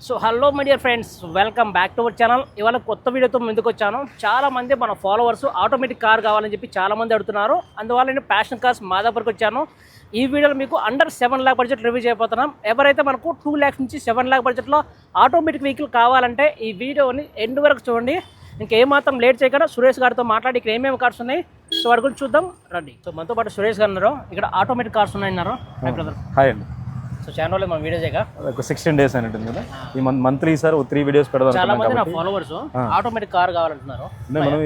So hello my dear friends, welcome back to our channel. ఇవాళ కొత్త వీడియోతో ముందుకు వచ్చాను. చాలా మంది మన ఫాలోవర్స్ ఆటోమేటిక్ కార్ కావాలని చెప్పి చాలా మంది అడుగుతున్నారు. అందువల్ల నేను ప్యాషన్ కార్స్ మా దగ్గరకు వచ్చాను. ఈ వీడియోలో మీకు అండర్ 7 lakh బడ్జెట్ రివ్యూ చేయబోతున్నాం. ఎవరైతే మనకు 2 lakhs నుంచి 7 lakh బడ్జెట్లో ఆటోమేటిక్ వెహికల్ కావాలంటే ఈ వీడియోని ఎండ్ వరకు చూడండి. ఇంకేమాత్రం లేట్ చేయకుండా సురేష్ గారితో మాట్లాడి ఇక్కడ ఏమేమి కార్స్ ఉన్నాయి సో వాటి గురించి చూద్దాం రండి. సో మనతో పాటు సురేష్ గారు ఉన్నారు. ఇక్కడ ఆటోమేటిక్ కార్స్ ఉన్నాయన్నారు. హాయ్ అండి. సో ఛానల్ మన వీడియో చేయగా ఒక 16 days అని ఉంటుంది కదా, ఈ మంత్లీ సార్ 3 videos పెడదాం. చాలా మంది నా ఫాలోవర్స్ ఆటోమేటిక్ కార్ కావాలంటున్నారు. అంటే మనం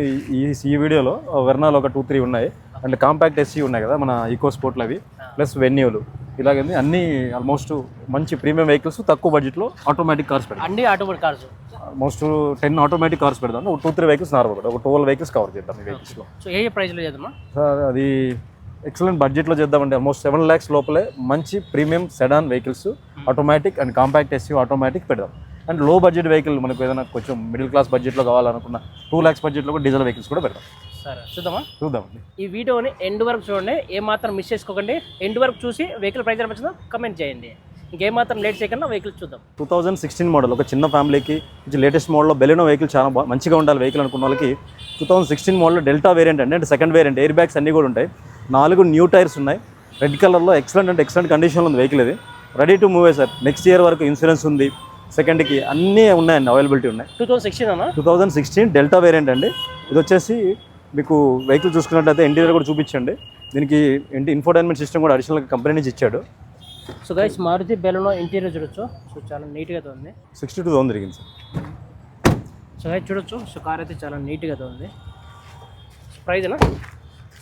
ఈ వీడియోలో వెర్నాలో ఒక 2-3 ఉన్నాయి, అండ్ కాంపాక్ట్ ఎస్సీ ఉన్నాయి కదా మన ఈకో స్పోర్ట్లు, అవి ప్లస్ వెన్యూలు, ఇలాగండి అన్ని ఆల్మోస్ట్ మంచి ప్రీమియం వెహికల్స్ తక్కువ బడ్జెట్లో ఆటోమేటిక్ కార్స్ పెడతాం. అన్ని automatic cars almost 10 automatic cars పెడదాం. ఒక 2-3 వెహికల్స్ నార్మల్, ఒక 12 వెహికల్స్ కవర్ చేద్దాం ఈ వెహికల్స్లో. సో ఏ ప్రైస్లో చేద్దామా సార్? అది ఎక్సలెంట్ బడ్జెట్లో చేద్దామంటే ఆల్మోస్ట్ 7 lakhs లోపలే మంచి premium sedan vehicles automatic and compact SEO automatic పెడదాం. అండ్ లో బడ్జెట్ వెహికల్ మనకు ఏదైనా కొంచెం మిడిల్ క్లాస్ బడ్జెట్లో కావాలనుకున్న 2 lakhs బడ్జెట్లో కూడా డీజిల్ వెహికల్స్ కూడా పెడదాం. సరే చూద్దామండి. ఈ వీడియోని ఎండ్ వరకు చూడండి, ఏమాత్రం మిస్ చేసుకోకండి. ఎండ్ వరకు చూసి వెహికల్ ప్రైస్ అనిపించిందో కమెంట్ చేయండి. ఇంకేమాత్రం లేట్ చేయకుండా వెహికల్ చూద్దాం. 2016 మోడల్, ఒక చిన్న ఫ్యామిలీకి కొంచెం లేటెస్ట్ మోడల్లో బెలెనో వెహికల్ చాలా మంచిగా ఉండాలి వెహికల్ అనుకున్న వాళ్ళకి 2016 మోడల్ డెల్టా వేరియంట్ అంటే సెకండ్ వేరియంట్, ఎయిర్ బ్యాగ్స్ అన్నీ కూడా ఉంటాయి. 4 న్యూ టైర్స్ ఉన్నాయి, రెడ్ కలర్లో ఎక్సలెంట్ కండిషన్లో ఉంది వెహికల్. ఇది ready to move sir. Next year వరకు ఇన్సూరెన్స్ ఉంది, సెకండ్కి అన్నీ ఉన్నాయండి, అవైలబిలిటీ ఉన్నాయి. 2016 డెల్టా వేరియంట్ అండి. ఇది వచ్చేసి మీకు వెహికల్ చూసుకున్నట్లయితే ఇంటీరియర్ కూడా చూపించండి. దీనికి ఇన్ఫోటైన్మెంట్ సిస్టమ్ కూడా అడిషనల్గా కంపెనీ నుంచి ఇచ్చాడు. So guys Maruti Baleno interior చూడొచ్చు. సో చాలా నీట్గా ఉంది. 62,000 తిరిగింది సార్. సో గైస్ చూడొచ్చు. సో కార్ అయితే చాలా నీట్గా ఉంది. ప్రైస్ ఎలా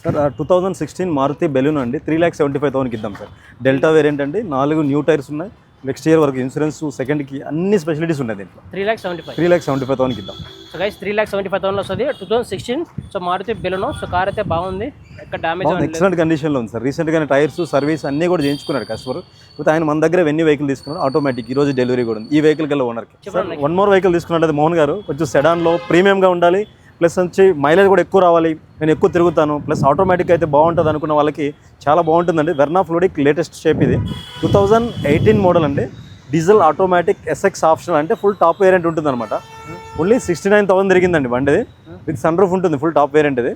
సార్? 2016 మారుతి బెలూన్ అండి, 3,75,000కి ఇద్దాం సార్. డెల్టా వేరియంట్ అండి, 4 న్యూ టైర్స్ ఉన్నాయి, నెక్స్ట్ ఇయర్ వరకు ఇన్సూరెన్స్, సెకండ్కి అన్ని ఫెసిలిటీస్ ఉన్నాయి దీంట్లో. 3,75,000కి ఇద్దాం. సో గైస్ 3,75,000 వస్తుంది. 2016 so Maruti Baleno. So car అయితే బాగుంది, ఎక్కడ డ్యామేజ్ ఎక్సలెంట్ కండిషన్లో ఉంది సార్. రీసెంట్గానే టైర్స్ సర్వీస్ అన్నీ కూడా చేయించుకున్నారు కస్టమర్. అయితే ఆయన మన దగ్గర వెన్నీ వెహికల్ తీసుకున్నారు ఆటోమేటిక్. ఈ రోజు డెలివరీ కూడా ఉంది ఈ వెహికల్ కల్లా ఓనర్కి. వన్ మోర్ వెహికల్ తీసుకున్నట్టు మోహన్ గారు, కొంచెం సెడాన్లో ప్రీమియంగా ఉండాలి, ప్లస్ వచ్చి మైలేజ్ కూడా ఎక్కువ రావాలి, నేను ఎక్కువ తిరుగుతాను, ప్లస్ ఆటోమేటిక్ అయితే బాగుంటుంది అనుకున్న వాళ్ళకి చాలా బాగుంటుందండి. వెర్నా ఫ్లూయిడ్ లేటెస్ట్ షేప్ ఇది. 2018 మోడల్ అండి, డీజిల్ ఆటోమేటిక్ ఎస్ఎక్స్ ఆప్షన్, అంటే ఫుల్ టాప్ వేరియంట్ ఉంటుంది అనమాట. ఓన్లీ 69,000 తిరిగిందండి బండి. విత్ సన్ రూఫ్ ఉంటుంది, ఫుల్ టాప్ వేరియంట్ ఇది.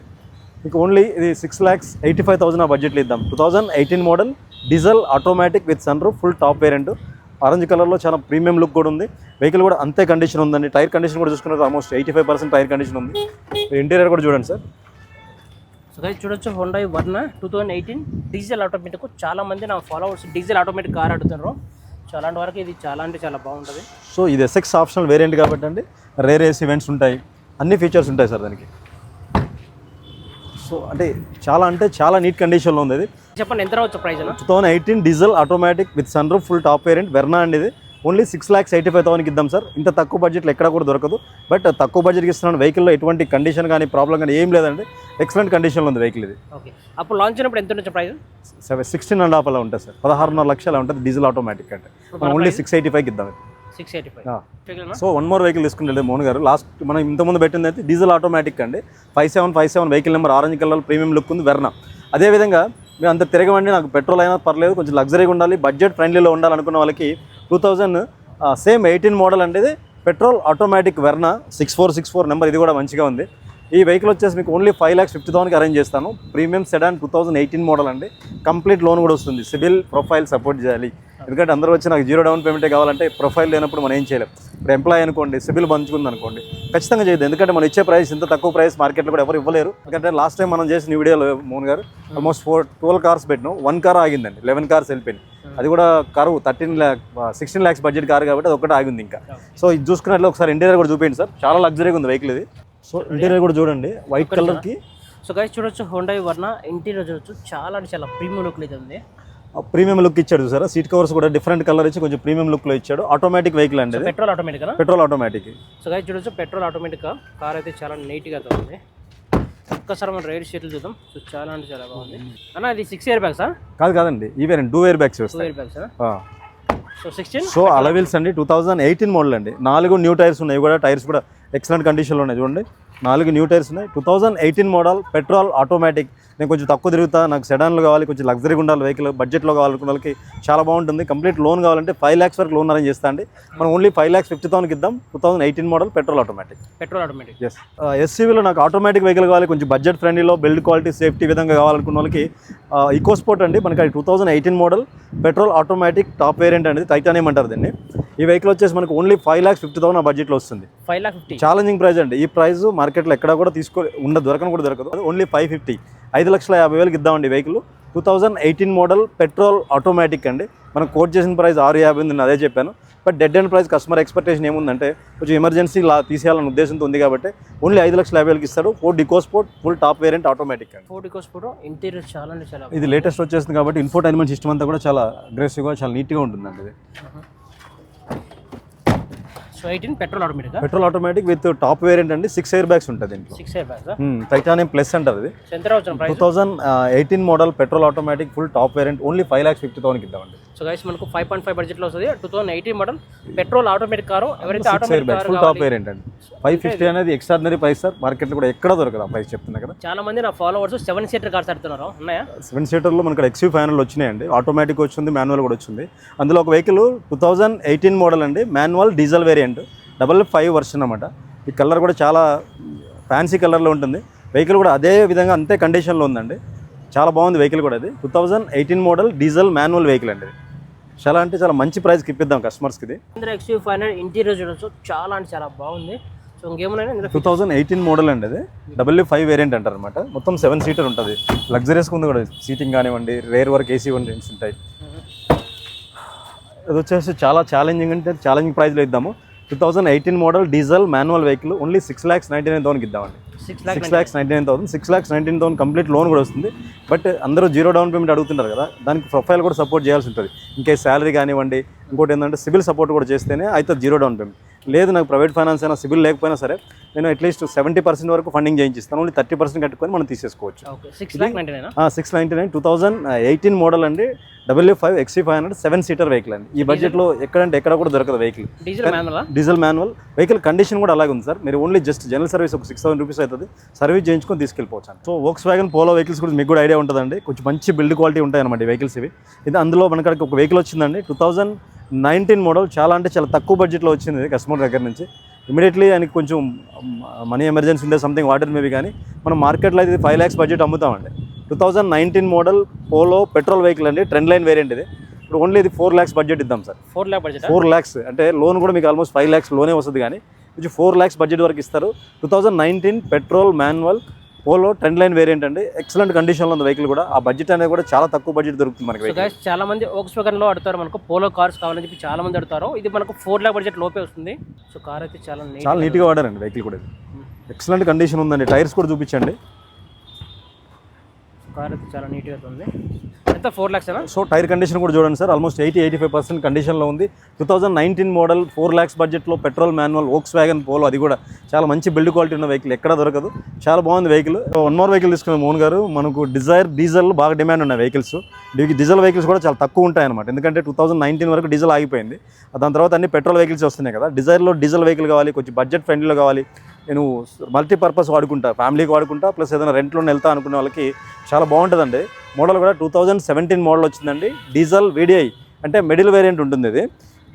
మీకు ఓన్లీ ఇది 6,85,000 ఆ బడ్జెట్లో ఇద్దాం. 2018 model diesel automatic with sunroof, full top variant, orange కలర్లో చాలా ప్రీమియం లుక్ కూడా ఉంది. వెహికల్ కూడా అంతే కండిషన్ ఉందండి. టైర్ కండిషన్ కూడా చూసుకున్నట్టు ఆల్మోస్ట్ 85% టైర్ కండిషన్ ఉంది. ఇంటీరియర్ కూడా చూడండి సార్. సో గైస్ చూడొచ్చు, హోండాయ్ వర్నా 2018 డీజిల్ ఆటోమేటిక్. చాలా మంది నా ఫాలోవర్స్ డీజిల్ ఆటోమేటిక్ కార్ అడుగుతున్నారు. సో అలాంటి వరకు ఇది చాలా అంటే చాలా బాగుంటుంది. సో ఇది ఎస్ఎక్స్ ఆప్షనల్ వేరియంట్ కాబట్టి అండి, రేర్ ఏస్ ఈవెంట్స్ ఉంటాయి, అన్ని ఫీచర్స్ ఉంటాయి సార్ దానికి. సో అంటే చాలా నీట్ కండిషన్లో ఉంది. ఇది చెప్పండి ఎంత రావచ్చు price? 2018 diesel automatic with sunroof, full top variant Verna అండి. ఇది ఓన్లీ 6,85,000కి ఇద్దాం సార్. ఇంత తక్కువ బడ్జెట్లో ఎక్కడ కూడా దొరకదు. బట్ తక్కువ బడ్జెట్కి ఇస్తున్నాను. వెహికల్లో ఎటువంటి కండిషన్ కానీ ప్రాబ్లం కానీ ఏం లేదండి, ఎక్సలెంట్ కండిషన్లో ఉంది వెహికల్ ఇది. ఓకే, అప్పుడు లాంచ్ అయినప్పుడు ఎంత ఉండొచ్చు ప్రైస్? 16.5 అలా ఉంటుంది సార్. 16.5 లక్షలు ఉంటుంది డీజిల్ ఆటోమేటిక్ అంటే. ఓన్లీ 685కి ఇద్దాం. 685. సో వన్ మోర్ వెహికల్ తీసుకుంటే మోహన్ గారు, లాస్ట్ మనం ఇంతకుముందు పెట్టింది అయితే డీజిల్ ఆటోమేటిక్ అండి. 5757 vehicle number, orange colour premium look ఉంది, వెర్నా. అదేవిధంగా మేము అంత తిరగమండి, నాకు పెట్రోల్ అయినా పర్లేదు, కొంచెం లగ్జరీగా ఉండాలి, బడ్జెట్ ఫ్రెండ్లీలో ఉండాలనుకున్న వాళ్ళకి 2018 మోడల్ అంటే ఇది పెట్రోల్ ఆటోమేటిక్ వెర్నా 6464 నెంబర్. ఇది కూడా మంచిగా ఉంది. ఈ వెహికల్ వచ్చేసి మీకు ఓన్లీ 5,50,000కి అరేంజ్ చేస్తాను. ప్రీమియం సెడాన్ 2018 మోడల్ అండి. కంప్లీట్ లోన్ కూడా వస్తుంది. సిబిల్ ప్రొఫైల్ సపోర్ట్ చేయాలి, ఎందుకంటే అందరూ వచ్చి నాకు 0 డౌన్ పేమెంటే కావాలంటే ప్రొఫైల్ లేనప్పుడు మనం ఏం చేయలేం. ఇప్పుడు ఎంప్లాయ్ అనుకోండి, సిబిల్ పంచుకుంది అనుకోండి, ఖచ్చితంగా చేయదు. ఎందుకంటే మనం ఇచ్చే ప్రైస్ ఇంత తక్కువ ప్రైస్ మార్కెట్లో కూడా ఎవరు ఇవ్వలేరు. ఎందుకంటే లాస్ట్ టైం మనం చేసిన వీడియోలో మోహన్ గారు ఆల్మోస్ట్ 12 కార్స్ పెట్టినాం, 1 కార్ ఆగిందండి, 11 కార్స్ వెళ్ళిపోయింది. అది కూడా కారు 16 lakhs బడ్జెట్ కారు కాబట్టి అది ఒకటి ఆగింది ఇంకా. సో ఇది చూసుకున్నట్లు ఒకసారి ఇంటీరియర్ కూడా చూపించండి సార్, చాలా లగ్జరీగా ఉంది వెహికల్ ఇది. సో ఇంటీరియర్ కూడా చూడండి, వైట్ కలర్కి. సో గైస్ చూడొచ్చు, హోండాయ్ వర్నా ఇంటీరియర్ చూడొచ్చు, చాలా అంటే చాలా ప్రీమియం లుక్ అయితే ఉంది. ప్రీమియం లుక్ ఇచ్చాడు సార్. సీట్ కవర్స్ కూడా డిఫరెంట్ కలర్ ఇచ్చి కొంచెం ప్రీమియం లుక్లో ఇచ్చాడు. ఆటోమేటిక్ వెహికల్ అండి, పెట్రోల్ ఆటోమేటిక్. సో గైస్ చూడొచ్చు, పెట్రోల్ ఆటోమేటిక్ కార్ అయితే చాలా నీట్గా ఉంది. ఒక్కసారి మనం రైడ్ షీట్లు చూద్దాం. సో చాలా అంటే చాలా బాగుంది అన్న. ఇది 6 ఇయర్ బ్యాగ్స్ కాదండి, ఈ variant 2 air bags. So 16. So alloy wheels అండి, 2018 మోడల్ అండి. 4 న్యూ టైర్స్ ఉన్నాయి కూడా. టైర్స్ కూడా ఎక్సలెంట్ కండిషన్లో ఉన్నాయి. చూడండి 4 న్యూ టైర్స్ ఉన్నాయి. 2018 మోడల్ పెట్రోల్ ఆటోమేటిక్. నేను కొంచెం తక్కువ తిరుగుతా, నాకు సెడాన్లు కావాలి, కొంచెం లగ్జరీగా ఉండాలి వెహికల్, బడ్జెట్లో కావాలనుకున్న వాళ్ళకి చాలా బాగుంటుంది. కంప్లీట్ లోన్ కావాలంటే 5 lakhs వరకు లోన్ అరేంజ్ చేస్తా అండి. మనం ఓన్లీ 5,50,000కి ఇద్దాం. 2018 మోడల్ పెట్రోల్ ఆటోమేటిక్. ఎస్. ఎస్సీవీలో నాకు ఆటోమేటిక్ వెహికల్ కావాలి, కొంచెం బడ్జెట్ ఫ్రెండ్లీలో బిల్డ్ క్వాలిటీ సేఫ్టీ విధంగా కావాలనుకున్న వాళ్ళకి ఈకో స్పోర్ట్ అండి. మనకి 2018 model petrol automatic top variant అనేది, టైటానియం అంటారు దీన్ని. ఈ వెహికల్ వచ్చేసి మనకు ఓన్లీ 5,50,000 ఆ బడ్జెట్లో వస్తుంది. 5,50,000 ఛాలెంజింగ్ ప్రైస్ అండి. ఈ ప్రైస్ మార్కెట్లో ఎక్కడ కూడా దొరకను కూడా దొరకదు. ఓన్లీ 550, 5,50,000కి ఇద్దామండి వెహికల్. 2018 మోడల్ పెట్రోల్ ఆటోమేటిక్ అండి. మనం కోట్ చేసిన ప్రైస్ 650 ఉంది, అదే చెప్పాను. But dead and price customer expectation ఏముందంటే కొంచెం ఎమర్జెన్సీ తీసేయాలనే ఉద్దేశంతో ఉంది కాబట్టి ఓన్లీ 5,50,000కి ఇస్తాడు. Ford EcoSport full top variant automatic అండి. ఫోర్డ్ ఈకోస్పోర్ట్ ఇంటీరియర్ చాలా ఇది లేటెస్ట్ వచ్చేసింది కాబట్టి ఇన్ఫోటైన్మెంట్ సిస్టమ్ అంతా కూడా చాలా అగ్రెసివ్గా, చాలా నీట్గా ఉంటుందండి ఇది. So 18 petrol automatic with top variant అండి. 6 ఎయిర్ బ్యాగ్స్ ఉంటుంది దీంట్లో. 6 ఎయిర్ బ్యాగ్స్. టైటానియం ప్లస్ అంటారు ఇది. 2018 model petrol automatic full top variant only 5,50,000కి ఇద్దామండి. సో గైస్ మనకు 5.5 బడ్జెట్లో వస్తుంది. 2018 మోడల్ పెట్రోల్ ఆటోమేటిక్ కారు. ఎవరైతే automatic car full top variant అండి. 550 అనేది ఎక్స్ట్రాడినరీ ప్రైస్ సార్. మార్కెట్లో కూడా ఎక్కడ దొరకదు ఆ ప్రైస్ చెప్తున్నా కదా. చాలా మంది నా ఫాలోవర్స్ 7 సీటర్ కార్స్ అడుగుతున్నారు, ఉన్నాయా? 7 సీటర్లో మనకి XUV500 వచ్చినాయండి. ఆటోమేటిక్ వచ్చింది, మాన్యువల్ కూడా వచ్చింది. అందులో ఒక వెహికల్ 2018 మోడల్ అండి, మాన్యువల్ డీజిల్ వేరియంట్ 555 వర్షన్ అన్నమాట. ఈ కలర్ కూడా చాలా ఫ్యాన్సీ కలర్లో ఉంటుంది. వెహికల్ కూడా అదే విధంగా అంతే కండిషన్లో ఉందండి. చాలా బాగుంది వెహికల్ కూడా. అది 2018 మోడల్ డీజిల్ మాన్యువల్ వెహికల్ అండి. చాలా అంటే చాలా మంచి ప్రైస్కి ఇప్పిద్దాం కస్టమర్స్కి. ఇది XUV500 ఇంటీరియర్ చూడొచ్చు, చాలా అంటే చాలా బాగుంది. సో ఇంకేమున్నాయి? 2018 మోడల్ అండి. అది 555 వేరియంట్ అంటారు అనమాట. మొత్తం 7 సీటర్ ఉంటుంది. లగ్జరీస్గా ఉంది కూడా. సీటింగ్ కానివ్వండి, రేర్ వరకు AC వెంట్స్ ఉంటాయి. అది వచ్చేసి చాలా ఛాలెంజింగ్ అంటే ఛాలెంజింగ్ ప్రైస్లో ఇద్దాము. 2018 model diesel manual vehicle only 6,99,000కి ఇద్దామండి. 6,99,000. 6,19,000 కంప్లీట్ లోన్ కూడా వస్తుంది. బట్ అందరూ 0 డౌన్ పేమెంట్ అడుగుతున్నారు కదా, దానికి ప్రొఫైల్ కూడా సపోర్ట్ చేయాల్సి ఉంటుంది. ఇంకే శాలరీ కానివ్వండి, ఇంకోటి ఏంటంటే సిబిల్ సపోర్ట్ కూడా చేస్తేనే అయితే 0 డౌన్ పేమెంట్. లేదు నాకు ప్రైవేట్ ఫైనాన్స్ అయినా సిబిల్ లేకపోయినా సరే నేను అట్లీస్ట్ 70% వరకు ఫండింగ్ చేయించిస్తాను. ఓన్లీ 30% కట్టుకొని మనం తీసేసుకోవచ్చు. 6,99,000 2018 మోడల్ అండి. 555 XUV500 7 సీటర్ వెహికల్ అండి. ఈ బడ్జెట్లో ఎక్కడంటే ఎక్కడ కూడా దొరకదు vehicle. Diesel manual vehicle condition కూడా అలాగే ఉంది సార్. మీరు ఓన్లీ జస్ట్ జనరల్ సర్వీస్ ఒక 6,000 రూపీస్ అవుతుంది. సర్వీస్ చేయించుకొని తీసుకెళ్ళిపోవచ్చు. సో Volkswagen పోలో వెహికల్స్ కూడా మీకు కూడా ఐడియా ఉంటుందండి. కొంచెం మంచి బిల్డ్ క్వాలిటీ ఉంటాయి అన్నమాట ఈ వెహికల్స్ ఇవి. ఇది అందులో మనకి ఒక వెహికల్ వచ్చిందండి 2019 మోడల్. చాలా అంటే చాలా తక్కువ బడ్జెట్లో వచ్చింది కస్టమర్ దగ్గర నుంచి. ఇమీడియట్లీ ఆయనకి కొంచెం మనీ ఎమర్జెన్సీ ఉండే సంథింగ్ వాటర్ మేబీ, కానీ మనం మార్కెట్లో అయితే 5 lakhs బడ్జెట్ అమ్ముతామండి. 2019 మోడల్ పోలో పెట్రోల్ వెహికల్ అండి, ట్రెండ్ లైన్ వేరియంట్ ఇది. ఇప్పుడు ఓన్లీ ఇది 4 lakhs బడ్జెట్ ఇద్దాం సార్. 4 lakhs అంటే లోన్ కూడా మీకు ఆల్మోస్ట్ 5 lakhs లోనే వస్తుంది, కానీ కొంచెం 4 lakhs బడ్జెట్ వరకు ఇస్తారు. 2019 petrol manual polo trend line variant అండి. ఎక్సలెంట్ కండిషన్లో ఉంది వెహికల్ కూడా. ఆ బడ్జెట్ అనేది కూడా చాలా తక్కువ బడ్జెట్ దొరుకుతుంది మనకి. చాలా మంది Volkswagen లో అడుగుతారు, మనకు పోలో కార్స్ కావాలని చెప్పి చాలా మంది అడుగుతారు. ఇది మనకు 4 lakh బడ్జెట్ లోపే వస్తుంది. సో కార్ అయితే చాలా నీట్గా వాడారండి వెహికల్ కూడా. ఎక్సలెంట్ కండిషన్ ఉందండి. టైర్స్ కూడా చూపించండి. కార్ అయితే చాలా నీట్గా ఉంది. ఎంత 4 lakhs అయినా. సో టైర్ కండిషన్ కూడా చూడండి సార్, ఆల్మోస్ట్ 80-85% కండిషన్లో ఉంది. 2019 మోడల్ 4 lakhs బడ్జెట్లో పెట్రోల్ మాన్యువల్ Volkswagen పోలో, అది కూడా చాలా మంచి బిల్డ్ క్వాలిటీ ఉన్న వెహికల్, ఎక్కడ దొరకదు. చాలా బాగుంది వెహికల్. 1 more వెహికల్ తీసుకున్నాం మోహన్ గారు. మనకు డిజైర్ డీజిల్ బాగా డిమాండ్ ఉన్న వెహికల్స్. డీజిల్ వెహికల్స్ కూడా చాలా తక్కువ ఉంటాయి అనమాట. ఎందుకంటే 2019 వరకు డీజిల్ ఆగిపోయింది. దాని తర్వాత అన్ని పెట్రోల్ వెహికల్స్ వస్తున్నాయి కదా. డిజైర్లో డీజిల్ వెహికల్ కావాలి, కొంచెం బడ్జెట్ ఫ్రెండ్లీలో కావాలి, నేను మల్టీపర్పస్ వాడుకుంటా, ఫ్యామిలీకి వాడుకుంటా, ప్లస్ ఏదైనా రెంట్లో వెళ్తా అనుకునే వాళ్ళకి చాలా బాగుంటుందండి. మోడల్ కూడా 2017 మోడల్ వచ్చిందండి. డీజిల్ VDI అంటే మిడిల్ వేరియంట్ ఉంటుంది ఇది.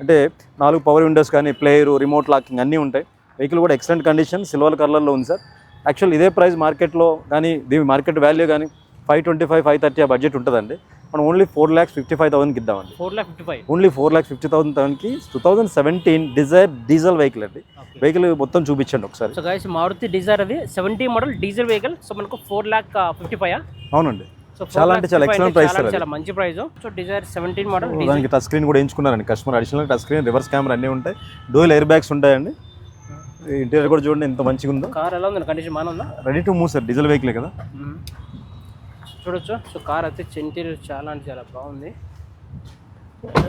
అంటే 4 పవర్ విండోస్ కానీ, ప్లేయరు, రిమోట్ లాకింగ్ అన్నీ ఉంటాయి. వెహికల్ కూడా ఎక్సలెంట్ కండిషన్, సిల్వర్ కలర్లో ఉంది సార్. యాక్చువల్ ఇదే ప్రైస్ మార్కెట్లో కానీ, దీని మార్కెట్ వాల్యూ కానీ 525, 530 ఆ బడ్జెట్ ఉంటుందండి. మనం ఓన్లీ 4,55,000కి ఇద్దామండి. 4,55,000 ఓన్లీ 4,50,000కి 2017 డిజైర్ డీజిల్ వెహికల్ అండి. వెహికల్ మొత్తం చూపించండి ఒకసారి. సో గైస్ మారుతి డిజైర్ అది 70 మోడల్ డీజిల్ వెహికల్. సో మనకు 4,55,000. అవునండి. చాలా అంటే చాలా ఎక్సలెంట్ ప్రైస్ సార్. చాలా మంచి ప్రైస్. So Dzire 17 model. దానికి టచ్ స్క్రీన్ కూడా ఎంచుకున్నారండి customer. Additional touch screen, reverse camera అన్నీ ఉంటాయి. డ్యూయల్ ఎయిర్ బ్యాగ్స్ ఉంటాయండి. ఇంటీరియర్ కూడా చూడండి ఎంత మంచిగా ఉందో. కార్ ఎలా ఉంది? కండిషన్ బాగా ఉందా? Ready to move sir. Diesel వెహికలే కదా. చూడొచ్చు. సో కార్ అయితే ఇంటీరియర్ చాలా అంటే చాలా బాగుంది.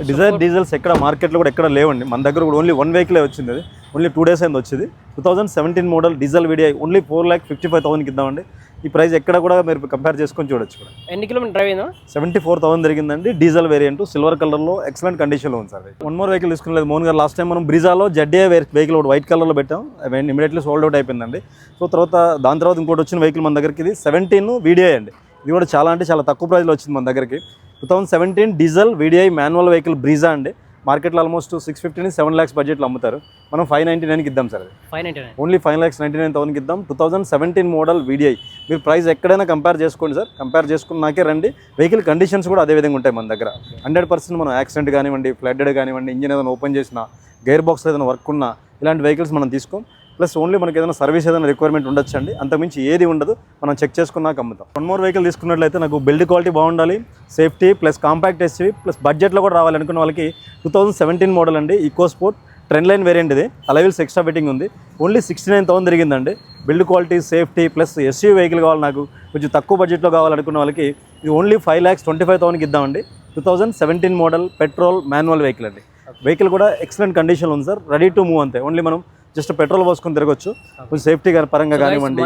డిజైర్ డీజిల్స్ ఎక్కడ మార్కెట్లో కూడా ఎక్కడ లేవండి. మన దగ్గర కూడా ఓన్లీ 1 వెహికలే వచ్చింది. అది ఓన్లీ 2 days అయింది వచ్చింది. 2017 మోడల్ డీజిల్ VDI ఓన్లీ 4,55,000కి ఇద్దామండి. ఈ ప్రైస్ ఎక్కడ కూడా మీరు కంపేర్ చేసుకొని చూడొచ్చు కూడా. ఎన్ని కిలోమీటర్ డ్రైవ్ అయిందో? 74,000 జరిగిందండి. డీజిల్ వేరియంట్ సిల్వర్ కలర్లో ఎక్సలెంట్ కండిషన్లో ఉంది సార్. వన్ మోర్ వెహికల్ తీసుకునేది మోహన్ గారు. లాస్ట్ టైం మనం బ్రిజాలో జెడ్ఏ వెహికల్ ఒకటి వైట్ కలర్లో పెట్టాం, ఇమీడియట్లీ సోల్డ్ అవుట్ అయిపోయిందండి. సో దాని తర్వాత ఇంకోటి వచ్చిన వెహికల్ మన దగ్గరికి ఇది 17 VDI అండి. ఇది కూడా చాలా అంటే చాలా తక్కువ ప్రైస్లో వచ్చింది మన దగ్గరికి. 2017 diesel VDI manual vehicle Brezza అండి. మార్కెట్లో ఆల్మోస్ట్ 650 7 lakhs బడ్జెట్లో అమ్ముతారు. మనం 599కి ఇద్దాం సార్. అది 599 ఓన్లీ 5,99,000కి ఇద్దాం. 2017 మోడల్ VDI. మీరు ప్రైస్ ఎక్కడైనా కంపేర్ చేసుకోండి సార్. కంపేర్ చేసుకున్నాకే రండి. వెహికల్ కండిషన్స్ కూడా అదే విధంగా ఉంటాయి మన దగ్గర. 100% మనం యాక్సిడెంట్ కానివ్వండి, ఫ్లడ్డెడ్ కానివ్వండి, ఇంజిన్ ఏదైనా ఓపెన్ చేసినా, గేర్ బాక్స్ ఏదైనా వర్క్ ఉన్నా ఇలాంటి వెహికల్స్ మనం తీసుకోం. ప్లస్ ఓన్లీ మనకి ఏదైనా సర్వీస్ ఏదైనా రిక్వైర్మెంట్ ఉండొచ్చు అండి. అంతకుమించి ఏది ఉండదు. మనం చెక్ చేసుకున్నాక అమ్ముతాం. వన్ మోర్ వెహికల్ తీసుకున్నట్లయితే నాకు బిల్డ్ క్వాలిటీ బాగుండాలి, safety plus compact SUV plus బడ్జెట్లో కూడా రావాలనుకున్న వాళ్ళకి 2017 మోడల్ అండి. EcoSport trend line variant. ఇది అలవిల్స్ ఎక్స్ట్రా ఫిట్టింగ్ ఉంది. ఓన్లీ 69,000 తిరిగిందండి. Build quality, safety plus SUV vehicle కావాలి నాకు, కొంచెం తక్కువ బడ్జెట్లో కావాలనుకున్న వాళ్ళకి ఇది ఓన్లీ 5,25,000కి ఇద్దామండి. 2017 మోడల్ పెట్రోల్ మాన్యువల్ వెహికల్ అండి. వెహికల్ కూడా ఎక్సలెంట్ కండిషన్లో ఉంది సార్. రెడీ టు మూవ్ అంతే. ఓన్లీ మనం జస్ట్ పెట్రోల్ పోసుకొని తిరగచ్చు. కొంచెం సేఫ్టీ పరంగా కానివ్వండి.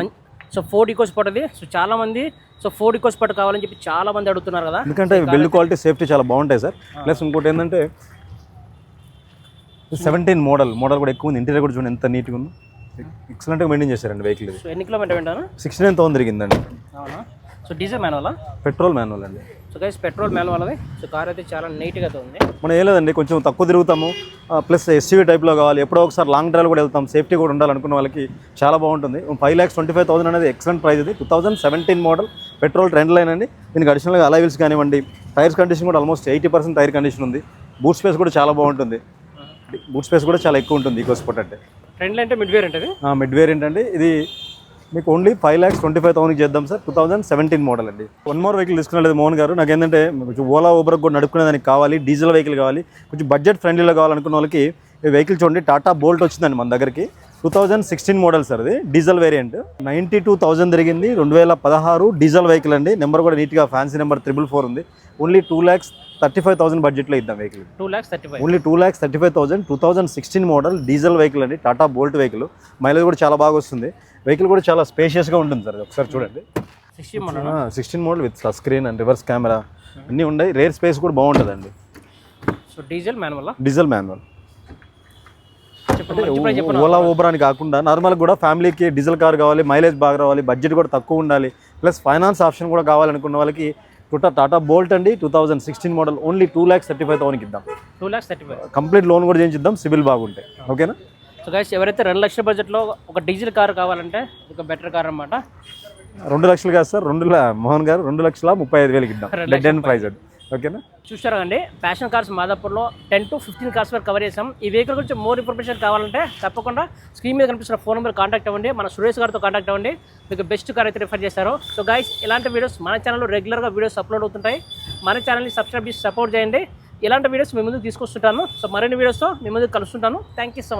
సో ఫోర్డ్ ఈకో స్పాట్ అది. సో చాలా మంది ఫోర్డ్ ఈకో స్పాట్ కావాలని చెప్పి చాలా మంది అడుగుతున్నారు కదా. ఎందుకంటే బిల్డ్ క్వాలిటీ, సేఫ్టీ చాలా బాగుంటాయి సార్. ప్లస్ ఇంకోటి ఏంటంటే 17 మోడల్ కూడా ఎక్కువ ఉంది. ఇంటీరియర్ కూడా చూడండి ఎంత నీట్గా ఉందో. ఎక్సలెంట్గా మెయింటైన్ చేశారండి వెహికల్. సో ఎన్ని కిలోమీటర్ వింటాను? 69,000 తిరిగిందండి. అవునా? So diesel manual? Petrol manual అండి. సో గైస్ పెట్రోల్ మాన్యువల్ అది. సో కార్ అయితే చాలా నీట్గా ఉంది. మనం ఏం లేదండి, కొంచెం తక్కువ తిరుగుతాము, ప్లస్ ఎస్యూవీ టైప్లో కావాలి, ఎప్పుడో ఒకసారి లాంగ్ డ్రైవ్ కూడా వెళ్తాం, సేఫ్టీ కూడా ఉండాలనుకున్న వాళ్ళకి చాలా బాగుంటుంది. 5,25,000 అనేది ఎక్సలెంట్ ప్రైస్. ఇది 2017 మోడల్ పెట్రోల్ ట్రెండ్ లైన్ అండి. దీనికి అడిషనల్గా అలాయ్ వీల్స్ కానివ్వండి, టైర్స్ కండిషన్ కూడా ఆల్మోస్ట్ 80% టైర్ కండిషన్ ఉంది. బూట్ స్పేస్ కూడా చాలా బాగుంటుంది. బూట్ స్పేస్ కూడా చాలా ఎక్కువ ఉంటుంది ఈకో స్పోర్ట్ అంటే. ట్రెండ్ అంటే మిడ్ వేరియంట్ అది. మిడ్ వేరియంట్ అండి. ఇది మీకు ఓన్లీ 5,25,000కి చేద్దాం సార్. 2017 మోడల్ అండి. వన్ మోర్ వెహికల్ తీసుకున్నట్లేదు మోహన్ గారు. నాకు ఏంటంటే కొంచెం ఓలా ఊబర్ కూడా నడుపుకునేదానికి కావాలి, డీజిల్ వెహికల్ కావాలి, కొంచెం బడ్జెట్ ఫ్రెండ్లీలో కావాలనుకున్న వాళ్ళకి ఈ వెహికల్ చూడండి. టాటా బోల్ట్ వచ్చిందండి మన దగ్గరికి. 2016 మోడల్ సార్. ఇది డీజిల్ వేరియంట్. 92,000 తిరిగింది. 2016 డీజిల్ వెహికల్ అండి. నెంబర్ కూడా నీట్గా ఫ్యాన్సీ నెంబర్ 444 ఉంది. ఓన్లీ 2,35,000 బడ్జెట్లో ఇద్దాం vehicle. 2,35,000 only 2,35,000. 2016 model diesel vehicle అండి. Tata bolt vehicle. మైలేజ్ కూడా చాలా బాగా వస్తుంది. వెహికల్ కూడా చాలా స్పేషియస్గా ఉంటుంది సార్. ఒకసారి చూడండి. 16 model with touch screen and reverse camera అన్నీ ఉన్నాయి. రేర్ స్పేస్ కూడా బాగుంటుందండి. So diesel manual? Diesel manual. Ola Uber అని కాకుండా నార్మల్గా కూడా ఫ్యామిలీకి డీజిల్ కార్ కావాలి, మైలేజ్ బాగా రావాలి, బడ్జెట్ కూడా తక్కువ ఉండాలి, ప్లస్ ఫైనాన్స్ ఆప్షన్ కూడా కావాలనుకున్న వాళ్ళకి టాటా బోల్ట్ అండి. 2016 మోడల్ ఓన్లీ 2,35,000కి ఇద్దాం. 2,35,000 కంప్లీట్ లోన్ కూడా చేయించిద్దాం, సిబిల్ బాగుంటాయి. ఓకేనా? సో గైస్ ఎవరైతే 2 లక్షల బడ్జెట్లో ఒక డీజిల్ కార్ కావాలంటే ఒక బెటర్ కార్ అనమాట. 2 లక్షలు కాదు సార్, మోహన్ గారు 2,35,000కి ఇద్దాం. డెడ్ అండ్ ప్రైజ్ అది. ఓకేనా? చూసారా అండి, ప్యాషన్ కార్స్ మాదాపూర్లో 10 to 15 కార్స్ వరకు కవర్ చేసాం. ఈ వెహికల్ గురించి మోర్ ఇన్ఫర్మేషన్ కావాలంటే తప్పకుండా స్క్రీన్ మీద కనిపిస్తున్న ఫోన్ నెంబర్ కాంటాక్ట్ అవ్వండి. మన సురేష్ గారితో కాంటాక్ట్ అవ్వండి. మీకు బెస్ట్ కార్ అయితే రిఫర్ చేస్తారు. సో గైస్ ఇలాంటి వీడియోస్ మన ఛానల్లో రెగ్యులర్గా వీడియోస్ అప్లోడ్ అవుతుంటాయి. మన ఛానల్ని సబ్స్క్రైబ్ చేసి సపోర్ట్ చేయండి. ఇలాంటి వీడియోస్ మీ ముందుకు తీసుకొస్తుంటాను. సో మరిన్ని వీడియోస్తో మీ ముందుకు కలుస్తుంటాను. Thank you so much.